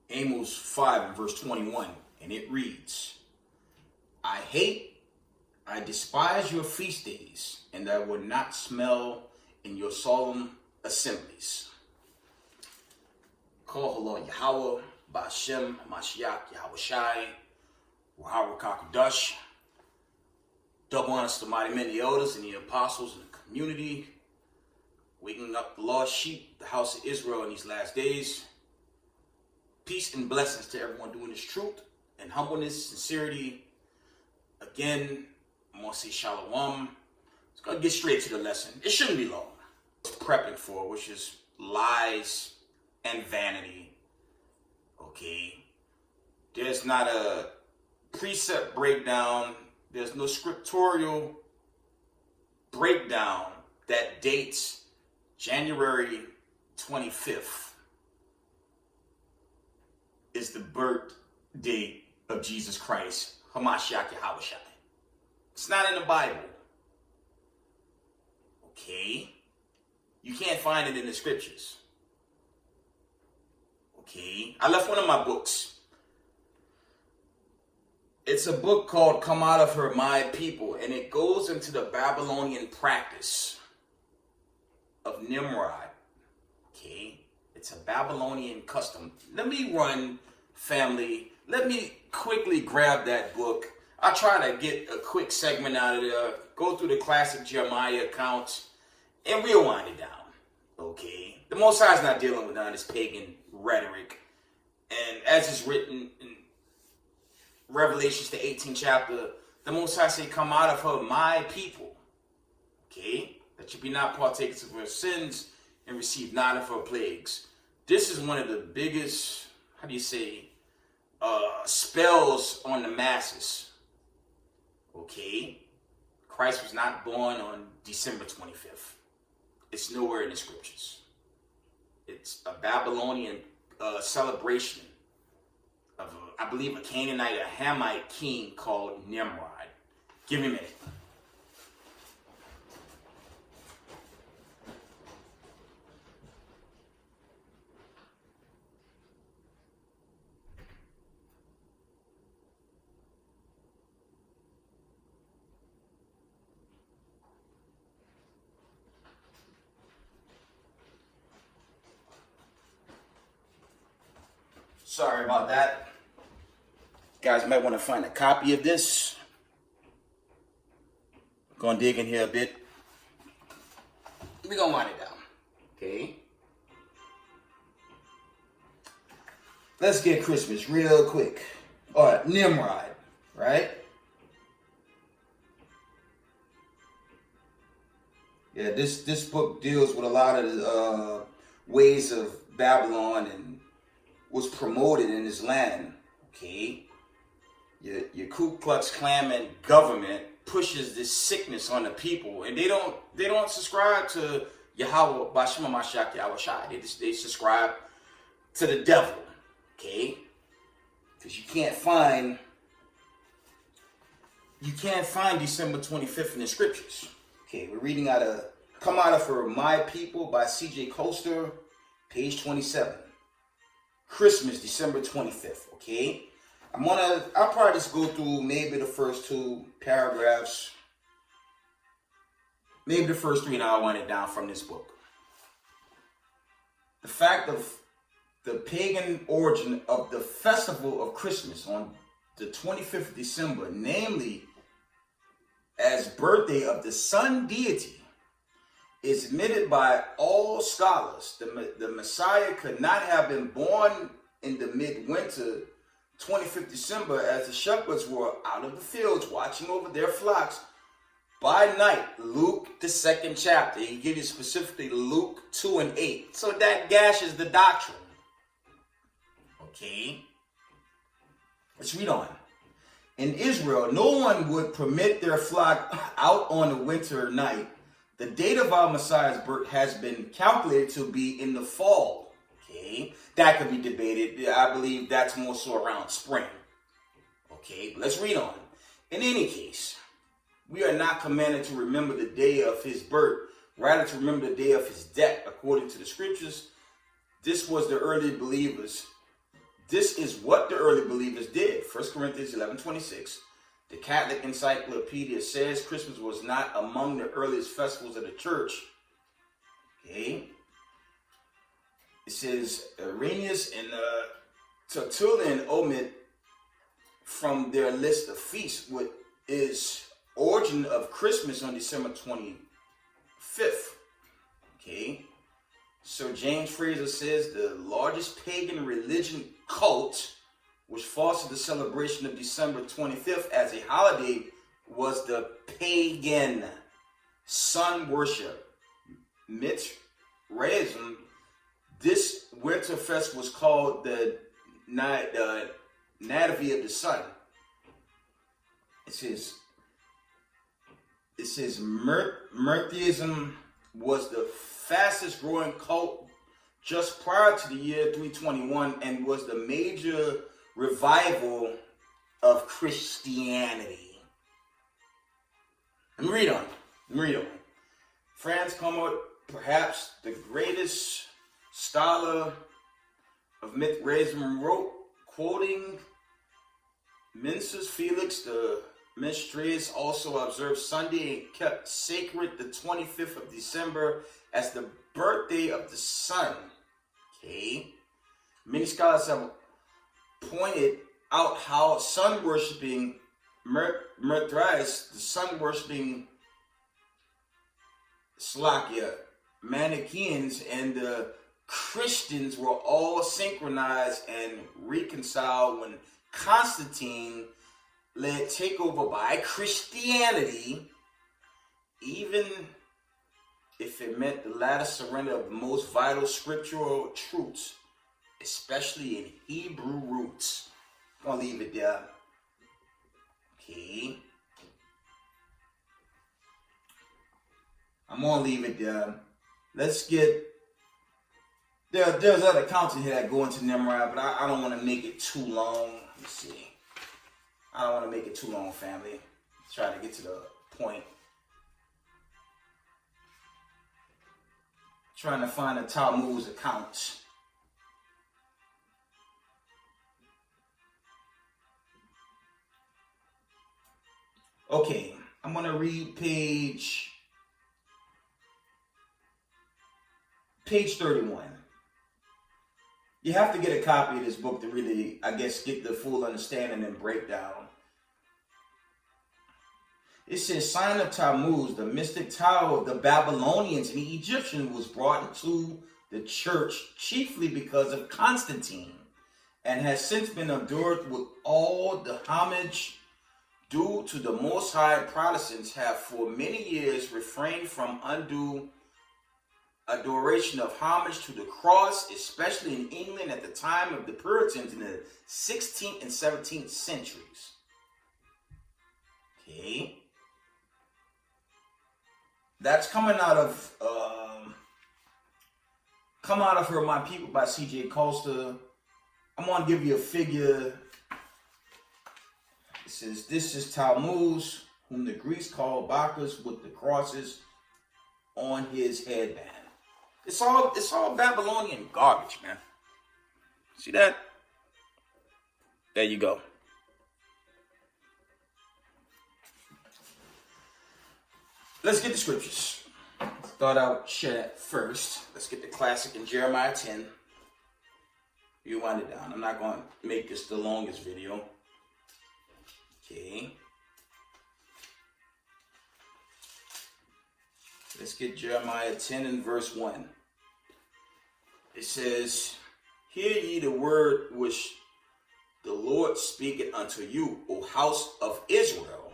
Amos 5 and verse 21, and it reads, I despise your feast days, and I will not smell in your solemn assemblies. Call Allah Yahweh, Ba'ashem, Mashiach, Yahweh Shai, Wahara Kakadash. Double honors to the mighty men, the elders, and the apostles in the community, waking up the lost sheep, the house of Israel in these last days. Peace and blessings to everyone doing this truth and humbleness, sincerity. Again, I'm going to say shalom. It's going to get straight to the lesson. It shouldn't be long. It's prepping for, which is lies and vanity. Okay. There's not a precept breakdown. There's no scriptorial breakdown that dates January 25th is the birth date of Jesus Christ, Hamashiach Yahweh Shai. It's not in the Bible. Okay? You can't find it in the scriptures. Okay? I left one of my books. It's a book called Come Out of Her, My People, and it goes into the Babylonian practice of Nimrod. Okay? It's a Babylonian custom. Let me run, family. Let me quickly grab that book. I'll try to get a quick segment out of there, go through the classic Jeremiah accounts, and we'll wind it down. Okay? The Most High is not dealing with none of this pagan rhetoric. And as is written in Revelations, the 18th chapter, the Most High say, come out of her, my people. Okay? That you be not partakers of her sins and receive none of her plagues. This is one of the biggest, spells on the masses. Okay? Christ was not born on December 25th. It's nowhere in the scriptures. It's a Babylonian celebration of, I believe, a Canaanite, a Hamite king called Nimrod. Give me a minute. Sorry about that. You guys might want to find a copy of this. Gonna dig in here a bit. We're gonna wind it down. Okay. Let's get Christmas real quick. Alright, Nimrod, right? Yeah, this book deals with a lot of the ways of Babylon and was promoted in this land. Okay. Your Ku Klux Klan and government pushes this sickness on the people, and they don't subscribe to Yahweh Bashima Mashiach Yahweh Shai. They subscribe to the devil. Okay? Because you can't find December 25th in the scriptures. Okay, we're reading out of Come Out of Her, My People by C.J. Coaster, page 27. Christmas, December 25th, okay? I'll probably just go through maybe the first two paragraphs, maybe the first three, and I'll wind it down from this book. The fact of the pagan origin of the festival of Christmas on the 25th of December, namely as birthday of the sun deity, is admitted by all scholars. The Messiah could not have been born in the midwinter 25th December, as the shepherds were out of the fields watching over their flocks by night. Luke, the 2nd chapter. He gives you specifically Luke 2 and 8. So that gashes the doctrine. Okay. Let's read on. In Israel, no one would permit their flock out on a winter night. The date of our Messiah's birth has been calculated to be in the fall. Okay, that could be debated. I believe that's more so around spring. Okay, but let's read on. In any case, we are not commanded to remember the day of his birth, rather to remember the day of his death. According to the scriptures, this was the early believers' This is what the early believers did. 1 Corinthians 11:26. The Catholic Encyclopedia says Christmas was not among the earliest festivals of the church. Okay. It says Irenaeus and Tertullian omit from their list of feasts what is origin of Christmas on December 25th. Okay. Sir James Fraser says the largest pagan religion cult which fostered the celebration of December 25th as a holiday was the pagan sun worship, Mithraism. This winter fest was called the Nativity of the Sun. It says Mithraism was the fastest growing cult just prior to the year 321 and was the major revival of Christianity. Let me read on. Franz Comot, perhaps the greatest scholar of Mithraism, wrote, quoting Mencius Felix, the Mistress also observed Sunday and kept sacred the 25th of December as the birthday of the sun. Okay. Many scholars have pointed out how sun worshipping Mithrais, the sun worshipping Slakia, Manichaeans, and the Christians were all synchronized and reconciled when Constantine led takeover by Christianity, even if it meant the latter surrender of the most vital scriptural truths, especially in Hebrew roots. I'm gonna leave it there. Okay. I'm gonna leave it there. Let's get there's other accounts in here that go into Nimrod, but I don't want to make it too long. Let's see. I don't want to make it too long, family. Let's try to get to the point. Trying to find the Talmud's accounts. Okay, I'm going to read page 31. You have to get a copy of this book to really, I guess, get the full understanding and breakdown. It says, sign of Tammuz, the mystic tower of the Babylonians and the Egyptians, was brought into the church chiefly because of Constantine and has since been adored with all the homage due to the Most High. Protestants have for many years refrained from undue adoration of homage to the cross, especially in England at the time of the Puritans in the 16th and 17th centuries. Okay. That's coming out of Come Out of Her, My People by C.J. Costa. I'm going to give you a figure. It says, this is Tammuz, whom the Greeks called Bacchus, with the crosses on his headband. It's all Babylonian garbage, man. See that? There you go. Let's get the scriptures. Thought I would share that first. Let's get the classic in Jeremiah 10. You wind it down. I'm not going to make this the longest video. Okay. Let's get Jeremiah 10 and verse 1. It says, hear ye the word which the Lord speaketh unto you, O house of Israel.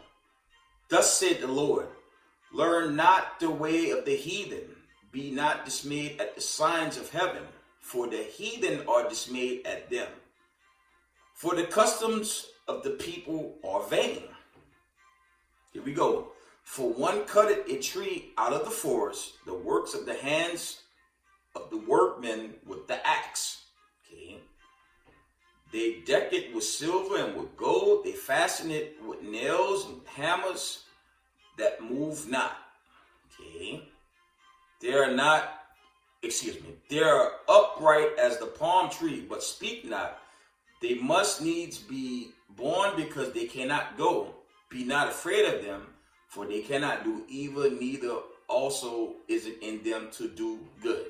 Thus said the Lord, learn not the way of the heathen. Be not dismayed at the signs of heaven, for the heathen are dismayed at them. For the customs of the people are vain. Here we go. For one cutteth a tree out of the forest, the works of the hands of the workmen with the axe. Okay. They deck it with silver and with gold. They fasten it with nails and hammers that move not. Okay. They are upright as the palm tree, but speak not. they must needs be born because they cannot go. Be not afraid of them, for they cannot do evil, neither also is it in them to do good.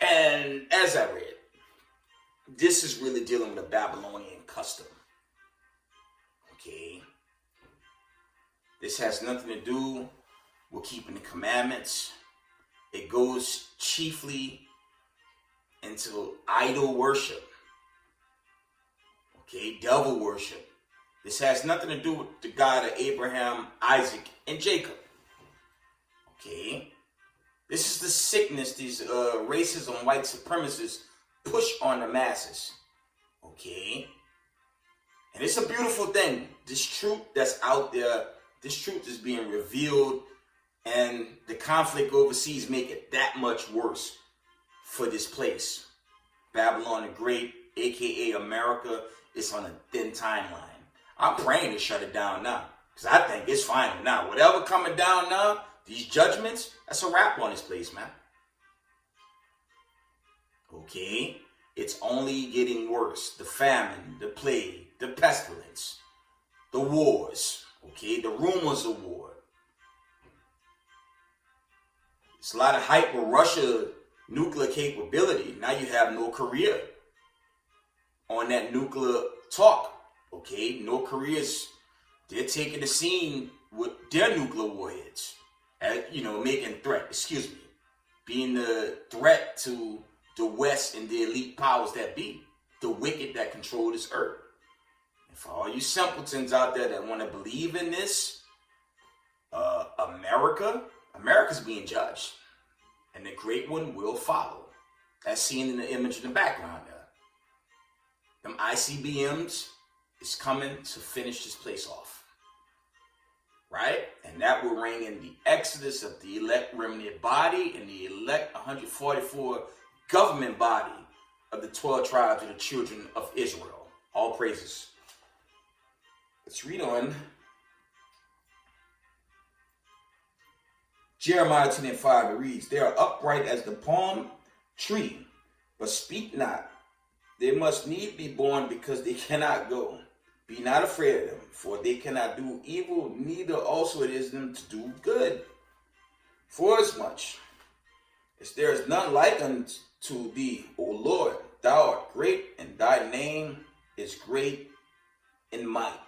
And as I read, this is really dealing with a Babylonian custom. Okay? This has nothing to do with keeping the commandments. It goes chiefly into idol worship. Okay, devil worship. This has nothing to do with the God of Abraham, Isaac, and Jacob. Okay, this is the sickness these racism, white supremacists push on the masses. Okay, and it's a beautiful thing. This truth that's out there, this truth is being revealed, and the conflict overseas make it that much worse for this place. Babylon the Great, aka America, is on a thin timeline. I'm praying to shut it down now, because I think it's final now. Whatever coming down now, these judgments, that's a wrap on this place, man. Okay? It's only getting worse. The famine, the plague, the pestilence, the wars, okay? The rumors of war. It's a lot of hype with Russia nuclear capability. Now you have North Korea on that nuclear talk. Okay, North Korea's, they're taking the scene with their nuclear warheads. Making threat, being the threat to the West and the elite powers that be, the wicked that control this earth. And for all you simpletons out there that want to believe in this, America's being judged. And the great one will follow. That's seen in the image in the background there. Them ICBMs is coming to finish this place off. Right? And that will ring in the exodus of the elect remnant body and the elect 144 government body of the 12 tribes of the children of Israel. All praises. Let's read on. Jeremiah 10:5, it reads, they are upright as the palm tree, but speak not. They must need be born because they cannot go. Be not afraid of them, for they cannot do evil, neither also it is them to do good. Forasmuch as there is none like unto thee, O Lord, thou art great, and thy name is great in might.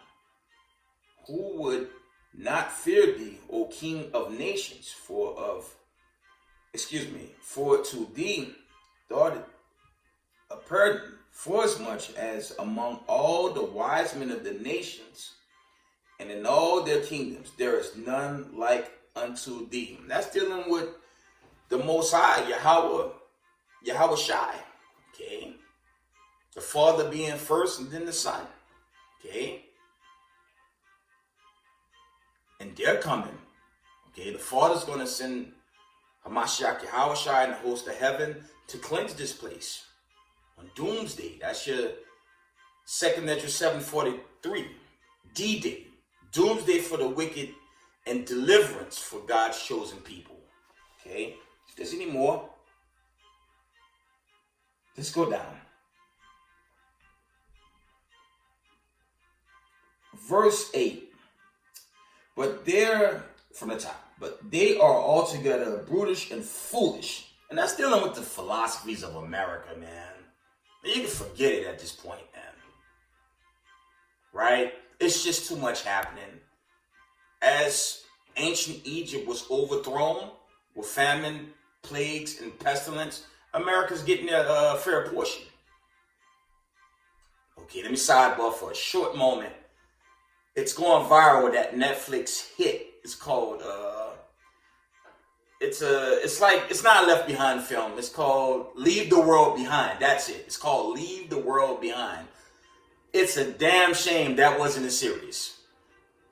Who would not fear thee, O King of nations, for to thee thou art a pardon. Forasmuch as among all the wise men of the nations and in all their kingdoms there is none like unto thee. And that's dealing with the Most High, Yahweh Shai. Okay, the Father being first and then the Son. Okay, and they're coming. Okay, the Father's going to send Hamashiach Yahweh Shai and the host of heaven to cleanse this place. On Doomsday, that's your 2 Ezra 7:43, D-Day, Doomsday for the wicked and deliverance for God's chosen people. Okay, if there's any more, let's go down. Verse 8, but they are altogether brutish and foolish. And that's dealing with the philosophies of America, man. You can forget it at this point, man. Right? It's just too much happening. As ancient Egypt was overthrown with famine, plagues, and pestilence, America's getting their fair portion. Okay, let me sidebar for a short moment. It's going viral with that Netflix hit. It's called it's not a Left Behind film. It's called Leave the World Behind. That's it. It's called Leave the World Behind. It's a damn shame that wasn't a series.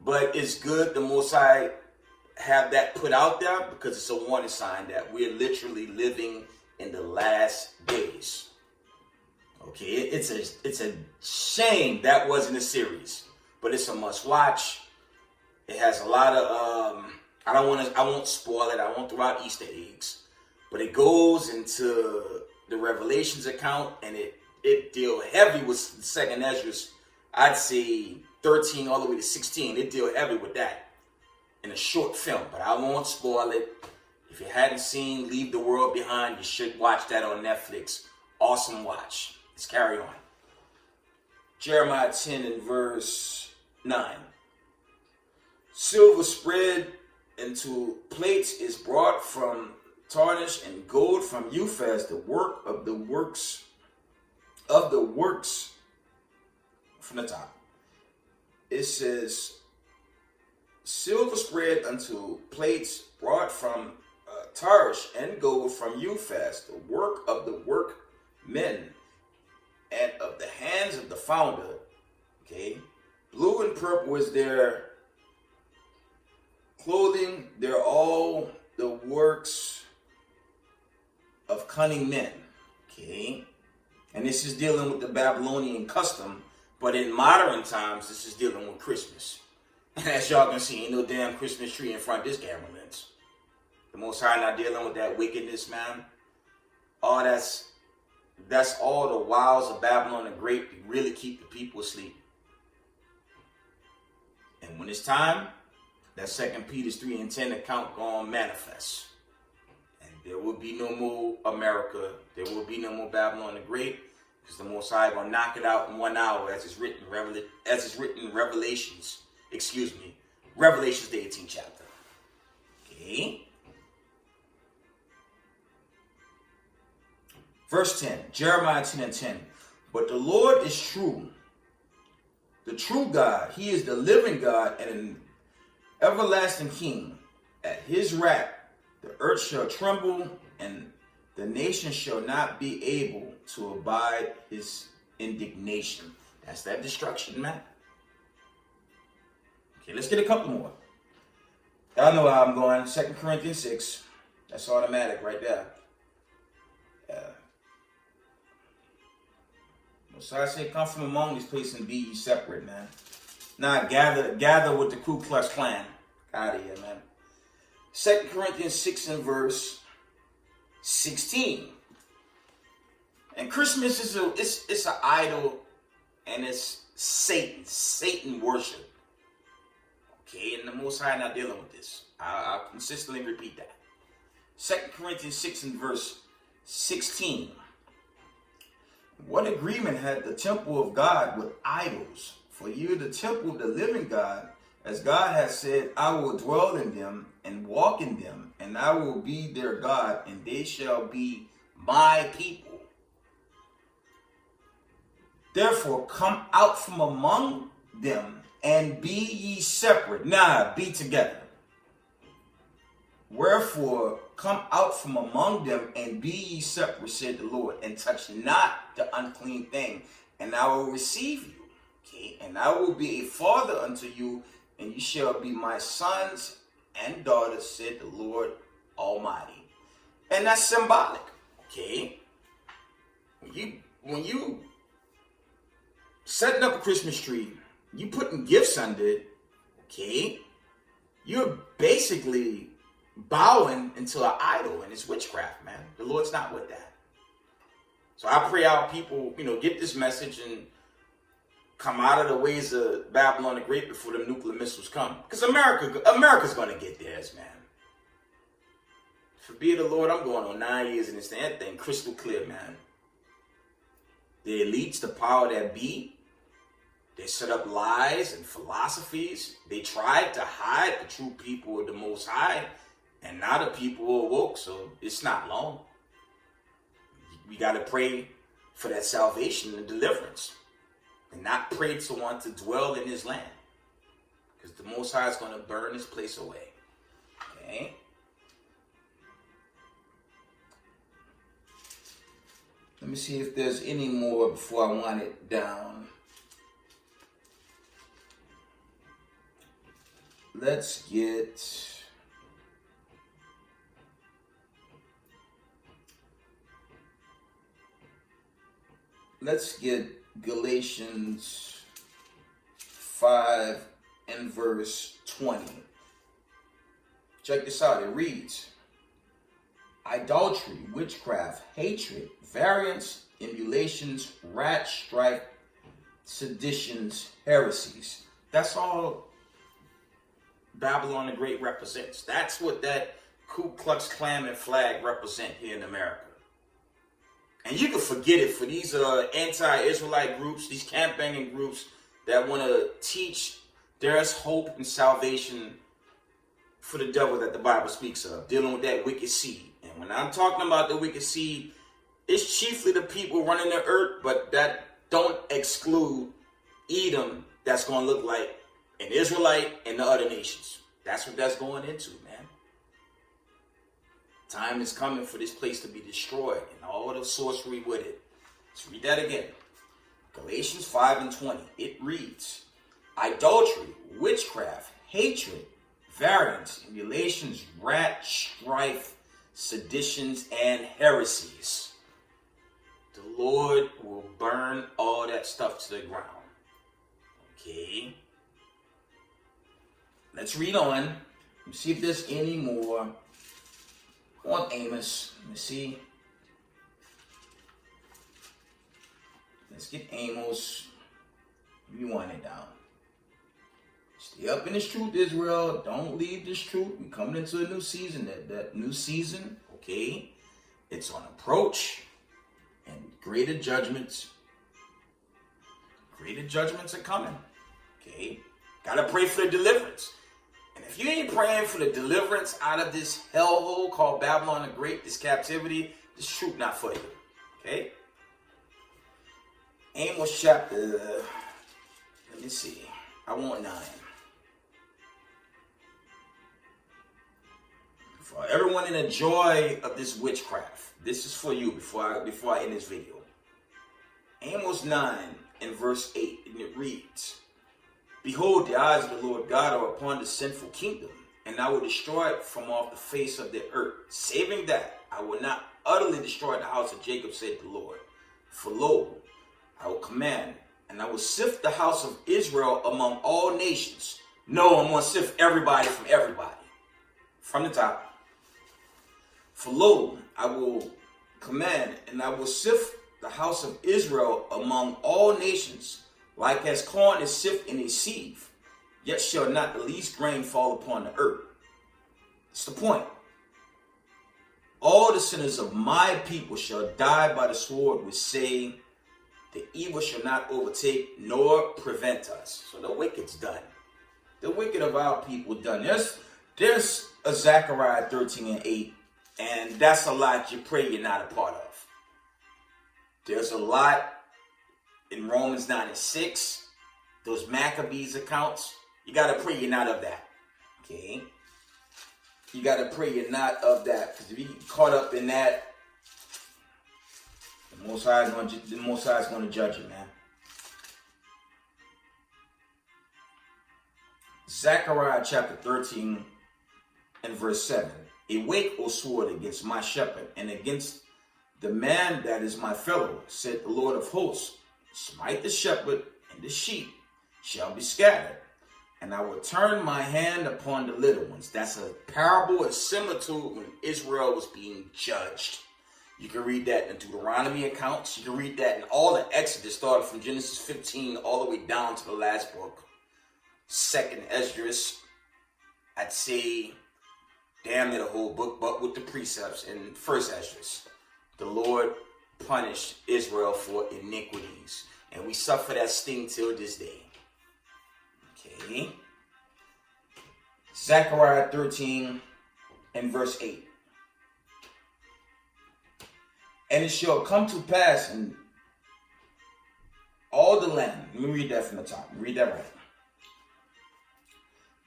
But it's good the Most High have that put out there because it's a warning sign that we're literally living in the last days. Okay, it's a shame that wasn't a series. But it's a must watch. It has a lot of I won't spoil it. I won't throw out Easter eggs. But it goes into the Revelations account and it it deal heavy with second Esdras. I'd say 13 all the way to 16. It deal heavy with that in a short film, but I won't spoil it. If you hadn't seen Leave the World Behind, you should watch that on Netflix. Awesome watch. Let's carry on. Jeremiah 10 and verse 9. Silver spread into plates is brought from Tarshish, and gold from Euphrates, the work of the works from the top. It says, silver spread unto plates brought from Tarshish, and gold from Euphrates, the work of the workmen and of the hands of the founder. Okay, blue and purple is their clothing. They're all the works of cunning men. Okay, and this is dealing with the Babylonian custom, but in modern times, this is dealing with Christmas. And as y'all can see, ain't no damn Christmas tree in front of this camera lens. The Most High not dealing with that wickedness, man. Oh, that's all the wiles of Babylon the Great to really keep the people asleep. And when it's time, that 2 Peter 3 and 10 account gonna manifest. And there will be no more America. There will be no more Babylon the Great, because the Most High gonna knock it out in 1 hour, as it's written in Revelations. Revelations the 18th chapter. Okay. Verse 10, Jeremiah 10 and 10. But the Lord is true, the true God. He is the living God and an everlasting King. At his wrath, the earth shall tremble, and the nation shall not be able to abide his indignation. That's that destruction, man. Okay, let's get a couple more. Y'all know how I'm going. 2 Corinthians 6. That's automatic right there. So I say, come from among these places and be ye separate, man. Now gather with the Ku Klux Klan. Out of here, man. 2 Corinthians 6 and verse 16. And Christmas is it's an idol, and it's Satan worship. Okay, and the Most High not dealing with this. I'll consistently repeat that. 2 Corinthians 6 and verse 16. What agreement had the temple of God with idols? For you the temple of the living God, as God has said, I will dwell in them and walk in them, and I will be their God, and they shall be my people. Therefore come out from among them and be ye separate. Nah, be together. Wherefore, come out from among them and be ye separate, said the Lord, and touch not the unclean thing, and I will receive you. Okay, and I will be a father unto you, and you shall be my sons and daughters, said the Lord Almighty. And that's symbolic. Okay, when you setting up a Christmas tree, you putting gifts under it. Okay, you're basically bowing into an idol, and it's witchcraft, man. The Lord's not with that. So I pray our people, get this message and come out of the ways of Babylon the Great before the nuclear missiles come. Because America's going to get theirs, man. Forbid the Lord, I'm going on 9 years in this thing. That thing crystal clear, man. The elites, the power that be, they set up lies and philosophies. They tried to hide the true people of the Most High. And now the people are woke, so it's not long. We got to pray for that salvation and deliverance. And not pray to want to dwell in his land. Because the Most High is going to burn this place away. Okay? Let me see if there's any more before I wind it down. Let's get Galatians 5 and verse 20. Check this out. It reads, idolatry, witchcraft, hatred, variance, emulations, wrath, strife, seditions, heresies. That's all Babylon the Great represents. That's what that Ku Klux Klan and flag represent here in America. And you can forget it for these anti-Israelite groups, these camp-banging groups that want to teach there's hope and salvation for the devil that the Bible speaks of, dealing with that wicked seed. And when I'm talking about the wicked seed, it's chiefly the people running the earth, but that don't exclude Edom. That's going to look like an Israelite and the other nations. That's what that's going into, man. Time is coming for this place to be destroyed and all the sorcery with it. Let's read that again. Galatians 5:20. It reads, idolatry, witchcraft, hatred, variance, emulations, wrath, strife, seditions, and heresies. The Lord will burn all that stuff to the ground. Okay. Let's read on. Let's see if there's any more on Amos. Let me see. Let's get Amos. You want it down. Stay up in this truth, Israel. Don't leave this truth. We're coming into a new season. That new season, okay, it's on approach. And greater judgments are coming. Okay? Gotta pray for the deliverance. And if you ain't praying for the deliverance out of this hellhole called Babylon the Great, this captivity, this truth not for you. Okay? Amos chapter, let me see. I want 9. For everyone in the joy of this witchcraft. This is for you before I end this video. Amos 9 and verse 8, and it reads, behold, the eyes of the Lord God are upon the sinful kingdom, and I will destroy it from off the face of the earth, saving that I will not utterly destroy the house of Jacob, said the Lord. For lo, I will command, and I will sift the house of Israel among all nations. No, I'm going to sift everybody from everybody. From the top. For lo, I will command, and I will sift the house of Israel among all nations, like as corn is sifted in a sieve, yet shall not the least grain fall upon the earth. It's the point. All the sinners of my people shall die by the sword, which say, the evil shall not overtake nor prevent us. So the wicked's done. The wicked of our people done. There's a Zechariah 13 and 8. And that's a lot you pray you're not a part of. There's a lot in Romans 9 and 6. Those Maccabees accounts. You got to pray you're not of that. Okay? You got to pray you're not of that. Because if you get caught up in that, the Most High is going to judge you, man. Zechariah chapter 13 and verse 7. Awake, O sword, against my shepherd, and against the man that is my fellow, said the Lord of hosts. Smite the shepherd, and the sheep shall be scattered, and I will turn my hand upon the little ones. That's a parable. It's similar to when Israel was being judged. You can read that in Deuteronomy accounts. You can read that in all the Exodus, starting from Genesis 15 all the way down to the last book. 2nd Esdras, I'd say damn near the whole book, but with the precepts in 1st Esdras. The Lord punished Israel for iniquities, and we suffer that sting till this day. Okay. Zechariah 13 and verse 8. And it shall come to pass in all the land. Let me read that from the top. Read that right.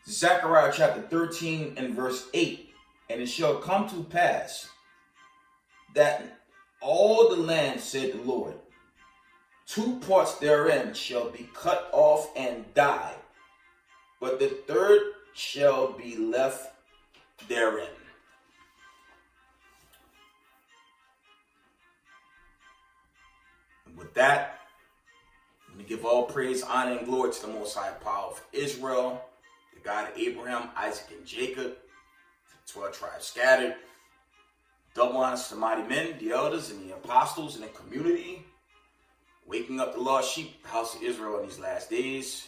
Zechariah chapter 13 and verse 8. And it shall come to pass that all the land, said the Lord, 2 parts therein shall be cut off and die, but the third shall be left therein. And with that, let me give all praise, honor, and glory to the Most High power of Israel, the God of Abraham, Isaac, and Jacob, the 12 tribes scattered. Double honors to the mighty men, the elders, and the apostles in the community. Waking up the lost sheep, the house of Israel in these last days.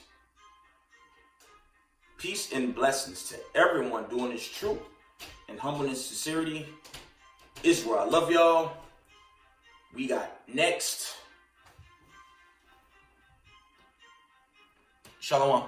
Peace and blessings to everyone doing this truth and humbleness and sincerity. Israel, I love y'all. We got next. Shalom.